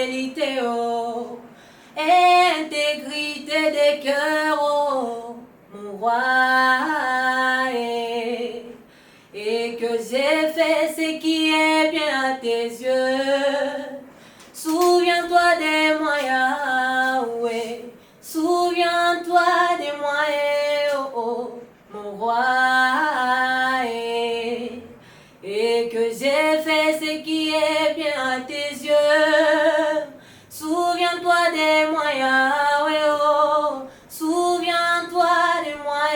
fidélité, oh, intégrité des cœurs, oh, mon roi, et que j'ai fait ce qui est bien à tes yeux. Souviens-toi de moi, Yahweh, souviens-toi de moi, oh, oh, mon roi, et que j'ai fait ce qui est bien à tes yeux. Souviens-toi de moi, Yahweh, oh, souviens-toi de moi,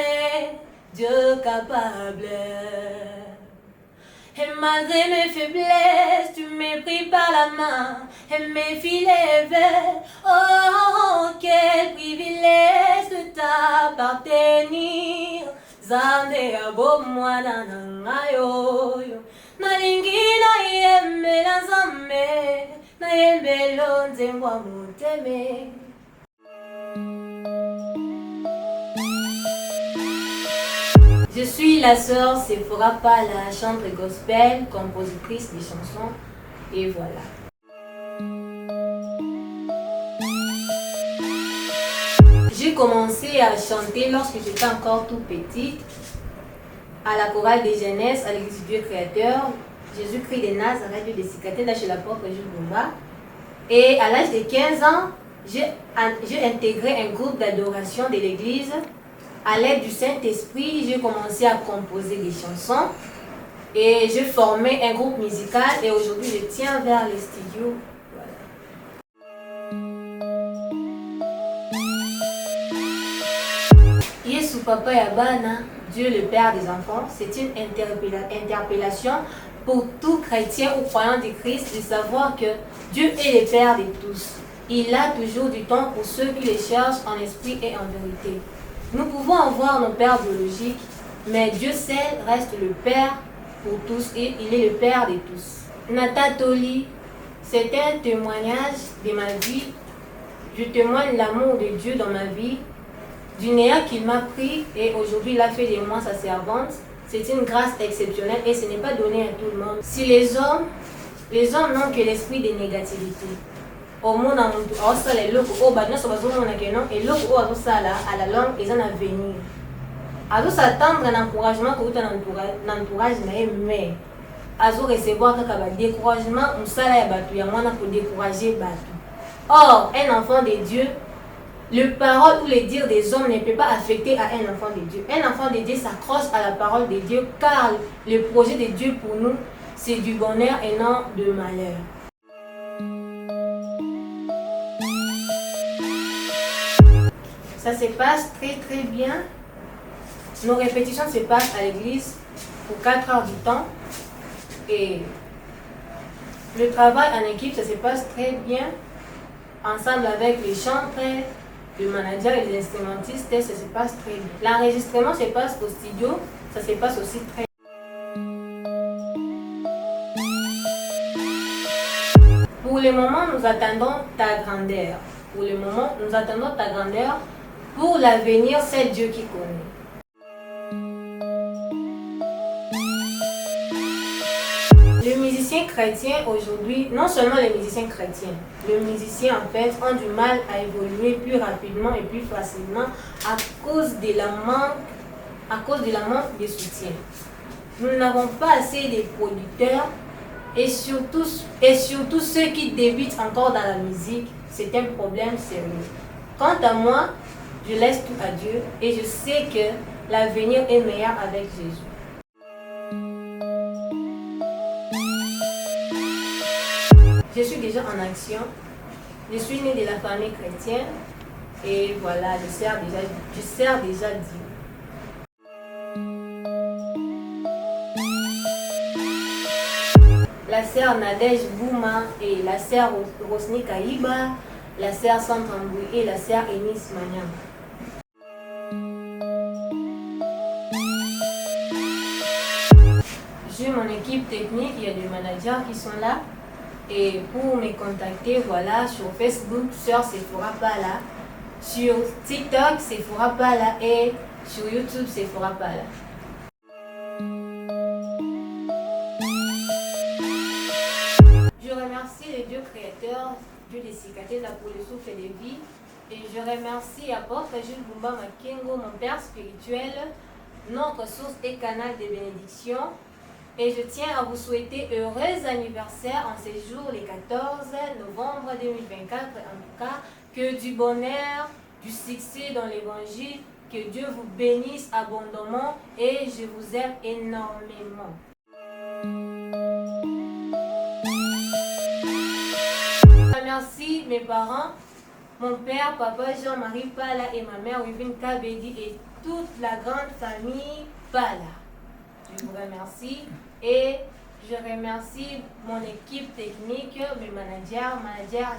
Dieu capable. Et malgré mes faiblesses, tu m'as pris par la main et mes filets verts. Oh, quel privilège de t'appartenir. Zande abo mwana nangayo. Nalingi na yembe la zame, na yembe lonze mwa muteme. Je suis la sœur Sephora Pala, chanteuse gospel, compositrice de chansons, et voilà. J'ai commencé à chanter lorsque j'étais encore tout petite, à la chorale des jeunesses, à l'église du Dieu créateur, Jésus-Christ de Nazareth, Dieu de Cicaté, là chez la porte de Jubumba. Et à l'âge de 15 ans, j'ai intégré un groupe d'adoration de l'église. À l'aide du Saint-Esprit, j'ai commencé à composer des chansons et j'ai formé un groupe musical et aujourd'hui je tiens vers les studios. Voilà. Yesu Papa Yabana, Dieu le Père des enfants, c'est une interpellation pour tout chrétien ou croyant de Christ de savoir que Dieu est le Père de tous. Il a toujours du temps pour ceux qui le cherchent en esprit et en vérité. Nous pouvons avoir nos pères biologiques, mais Dieu seul reste le Père pour tous et il est le Père de tous. Natatoli, c'est un témoignage de ma vie. Je témoigne l'amour de Dieu dans ma vie, du néant qu'il m'a pris et aujourd'hui il a fait de moi sa servante. C'est une grâce exceptionnelle et ce n'est pas donné à tout le monde. Si les hommes n'ont que l'esprit de négativité. Au monde en osala eloko o ba nyonso bazomona ke non eloko o azosala à la longue eza na venir azosatendre na encouragement kouta na entourage na ye mais azorecevoir kaka ba découragement mosala ya bato ya mwana pour décourager bato. Or un enfant de Dieu, le parole ou le dire des hommes ne peut pas affecter à un enfant de Dieu. Un enfant de Dieu s'accroche à la parole de Dieu car le projet de Dieu pour nous c'est du bonheur et non de malheur. Ça se passe très très bien. Nos répétitions se passent à l'église pour 4 heures du temps. Et le travail en équipe, ça se passe très bien. Ensemble avec les chanteurs, le manager et les instrumentistes, ça se passe très bien. L'enregistrement se passe au studio, ça se passe aussi très bien. Pour le moment, nous attendons ta grandeur. Pour le moment, nous attendons ta grandeur. Pour l'avenir, c'est Dieu qui connaît. Les musiciens chrétiens aujourd'hui, non seulement les musiciens chrétiens, les musiciens en fait ont du mal à évoluer plus rapidement et plus facilement à cause de la manque de soutien. Nous n'avons pas assez de producteurs et surtout ceux qui débutent encore dans la musique, c'est un problème sérieux. Quant à moi, je laisse tout à Dieu et je sais que l'avenir est meilleur avec Jésus. Je suis déjà en action. Je suis née de la famille chrétienne et voilà, je sers déjà Dieu. La sœur Nadège Bouma et la sœur Rosny Kaïba, la sœur Santamboui et la sœur Enis Magnan. J'ai mon équipe technique, il y a des managers qui sont là. Et pour me contacter, voilà, sur Facebook, Sœur Sephora Pala, sur TikTok, Sephora Pala et sur YouTube, Sephora Pala. Je remercie le Dieu créateur Dieu des cicatrices pour le souffle de vie. Et je remercie apôtre Jules Bumba Makengo, mon père spirituel, notre source et canal de bénédiction. Et je tiens à vous souhaiter heureux anniversaire en ce jour, le 14 novembre 2024. En tout cas, que du bonheur, du succès dans l'évangile, que Dieu vous bénisse abondamment et je vous aime énormément. Merci mes parents, mon père, papa Jean-Marie Pala et ma mère Wivine Kabedi et toute la grande famille Pala. Je vous remercie et je remercie mon équipe technique, mes manager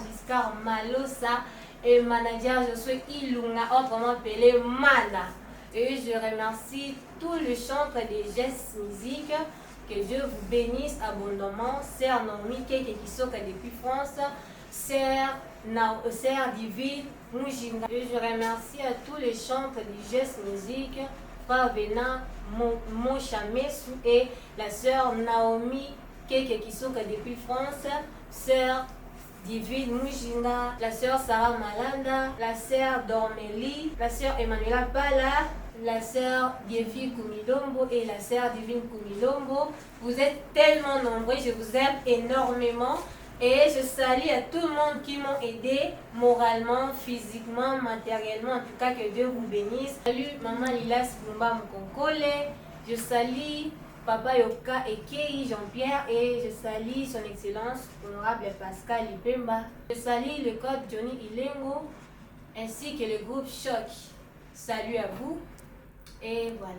Giscard Malosa et manager Josué Ilunga, autrement appelé Mana. Et je remercie tout le chantre des gestes musiques. Que Dieu vous bénisse abondamment. Sœur Naomi Keke qui sort depuis France. Sœur Divine Mujinga. Et je remercie à tous les chantres du geste musique. Frère Venant Mochamesu et la sœur Naomi Keke qui sort depuis France. Sœur Divine Mujinga, la sœur Sarah Malanda, la sœur Dormeli, la sœur Emmanuela Pala, la sœur Diefi Kumilombo et la sœur Divine Kumilombo. Vous êtes tellement nombreux, je vous aime énormément et je salue à tout le monde qui m'ont aidé moralement, physiquement, matériellement. En tout cas, que Dieu vous bénisse. Salut Maman Lilas Bumba Mkonkole. Je salue Papa Yoka et Kei Jean-Pierre et je salue son excellence honorable Pascal Ipemba. Je salue le code Johnny Ilengo ainsi que le groupe Choc. Salut à vous et voilà.